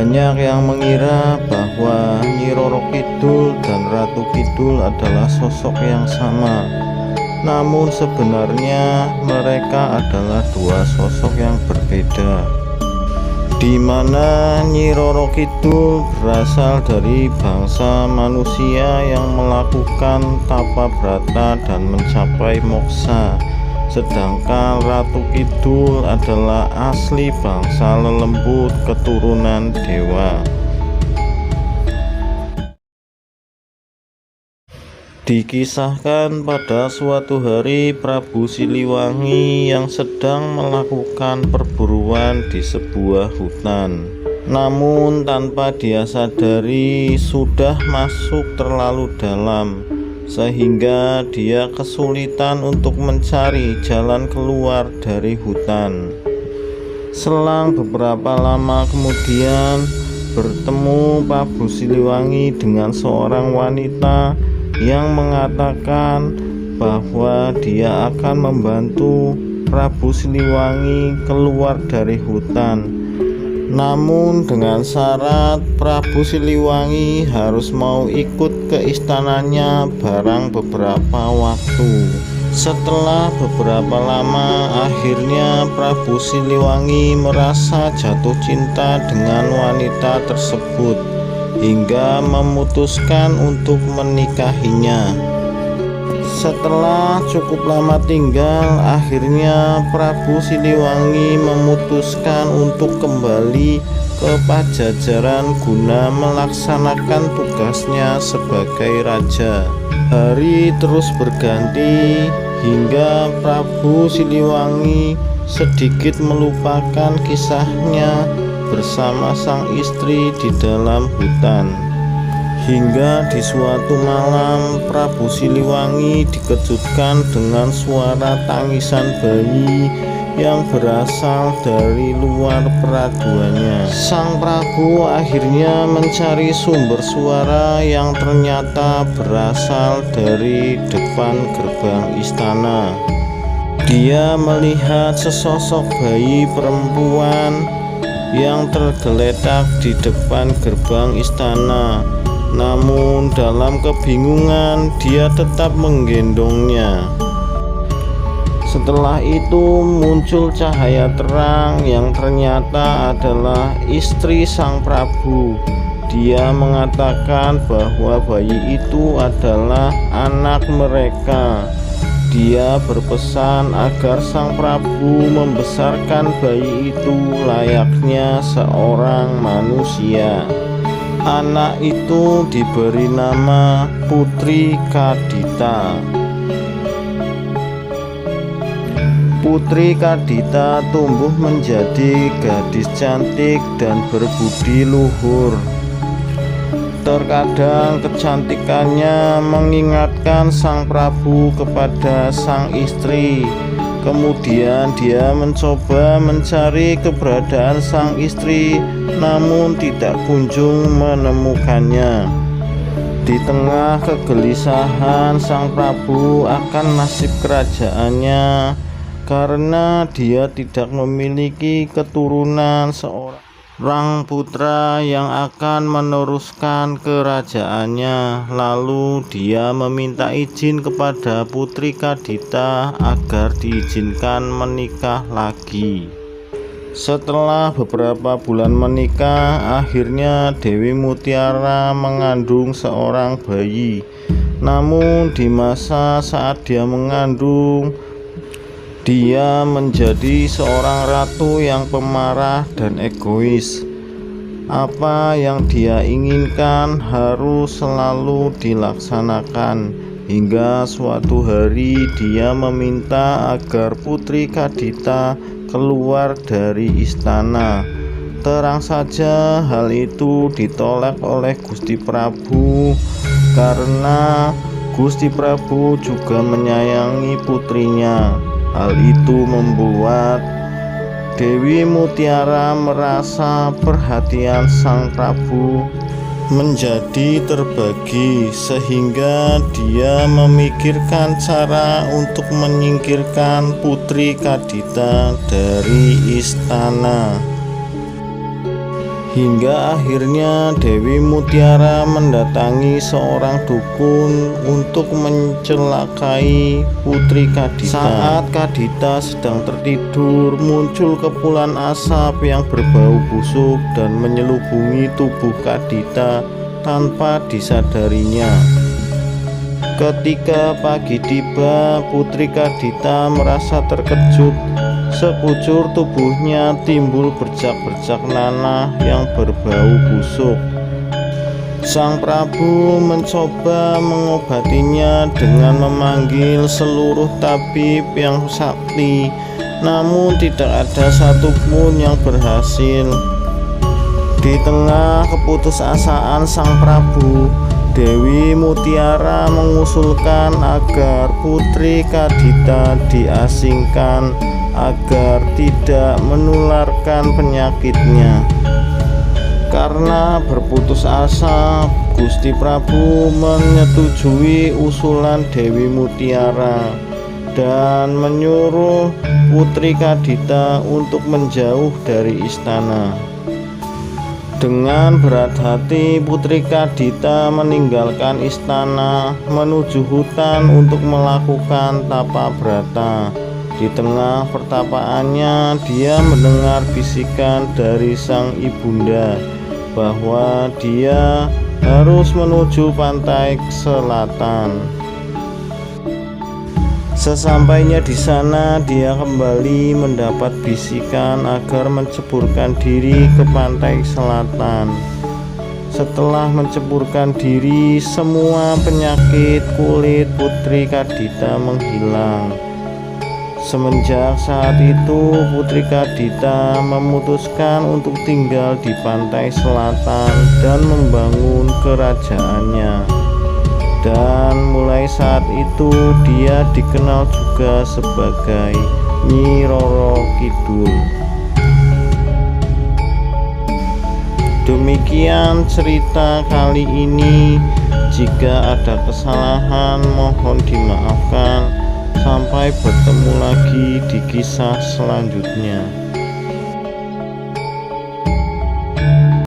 Banyak yang mengira bahwa Nyi Roro Kidul dan Ratu Kidul adalah sosok yang sama. Namun sebenarnya mereka adalah dua sosok yang berbeda, di mana Nyi Roro Kidul berasal dari bangsa manusia yang melakukan tapa brata dan mencapai moksa. Sedangkan Ratu Kidul adalah asli bangsa lelembut keturunan dewa. Dikisahkan pada suatu hari Prabu Siliwangi yang sedang melakukan perburuan di sebuah hutan. Namun tanpa dia sadari sudah masuk terlalu dalam, sehingga dia kesulitan untuk mencari jalan keluar dari hutan. Selang beberapa lama kemudian bertemu Prabu Siliwangi dengan seorang wanita yang mengatakan bahwa dia akan membantu Prabu Siliwangi keluar dari hutan. Namun dengan syarat Prabu Siliwangi harus mau ikut ke istananya barang beberapa waktu. Setelah beberapa lama, akhirnya Prabu Siliwangi merasa jatuh cinta dengan wanita tersebut hingga memutuskan untuk menikahinya. Setelah cukup lama tinggal, akhirnya Prabu Siliwangi memutuskan untuk kembali ke Pajajaran guna melaksanakan tugasnya sebagai raja. Hari terus berganti hingga Prabu Siliwangi sedikit melupakan kisahnya bersama sang istri di dalam hutan. Hingga di suatu malam Prabu Siliwangi dikejutkan dengan suara tangisan bayi yang berasal dari luar peraduannya. Sang Prabu akhirnya mencari sumber suara yang ternyata berasal dari depan gerbang istana. Dia melihat sesosok bayi perempuan yang tergeletak di depan gerbang istana. Namun dalam kebingungan dia tetap menggendongnya. Setelah itu muncul cahaya terang yang ternyata adalah istri sang Prabu. Dia mengatakan bahwa bayi itu adalah anak mereka. Dia berpesan agar sang Prabu membesarkan bayi itu layaknya seorang manusia. Anak itu diberi nama Putri Kadita. Putri Kadita tumbuh menjadi gadis cantik dan berbudi luhur. Terkadang kecantikannya mengingatkan sang Prabu kepada sang istri. Kemudian dia mencoba mencari keberadaan sang istri, namun tidak kunjung menemukannya. Di tengah kegelisahan sang Prabu akan nasib kerajaannya, karena dia tidak memiliki keturunan seorang putra yang akan meneruskan kerajaannya. Lalu dia meminta izin kepada Putri Kadita agar diizinkan menikah lagi. Setelah beberapa bulan menikah, akhirnya Dewi Mutiara mengandung seorang bayi. Namun di masa saat dia mengandung, dia menjadi seorang ratu yang pemarah dan egois. Apa yang dia inginkan harus selalu dilaksanakan. Hingga suatu hari dia meminta agar Putri Kadita keluar dari istana. Terang saja hal itu ditolak oleh Gusti Prabu, karena Gusti Prabu juga menyayangi putrinya. Hal itu membuat Dewi Mutiara merasa perhatian sang Prabu menjadi terbagi, sehingga dia memikirkan cara untuk menyingkirkan Putri Kadita dari istana. Hingga akhirnya Dewi Mutiara mendatangi seorang dukun untuk mencelakai Putri Kadita. Saat Kadita sedang tertidur, muncul kepulan asap yang berbau busuk dan menyelubungi tubuh Kadita tanpa disadarinya. Ketika pagi tiba, Putri Kadita merasa terkejut. Sekujur tubuhnya timbul bercak-bercak nanah yang berbau busuk. Sang Prabu mencoba mengobatinya dengan memanggil seluruh tabib yang sakti, namun tidak ada satupun yang berhasil. Di tengah keputusasaan Sang Prabu, Dewi Mutiara mengusulkan agar Putri Kadita diasingkan agar tidak menularkan penyakitnya. Karena berputus asa, Gusti Prabu menyetujui usulan Dewi Mutiara dan menyuruh Putri Kadita untuk menjauh dari istana. Dengan berat hati, Putri Kadita meninggalkan istana menuju hutan untuk melakukan tapa brata. Di tengah pertapaannya, dia mendengar bisikan dari sang ibunda bahwa dia harus menuju pantai selatan. Sesampainya di sana, dia kembali mendapat bisikan agar menceburkan diri ke pantai selatan. Setelah menceburkan diri, semua penyakit kulit Putri Kadita menghilang. Semenjak saat itu, Putri Kadita memutuskan untuk tinggal di pantai selatan dan membangun kerajaannya. Dan mulai saat itu dia dikenal juga sebagai Nyi Roro Kidul. Demikian cerita kali ini. Jika ada kesalahan, mohon dimaafkan. Sampai bertemu lagi di kisah selanjutnya.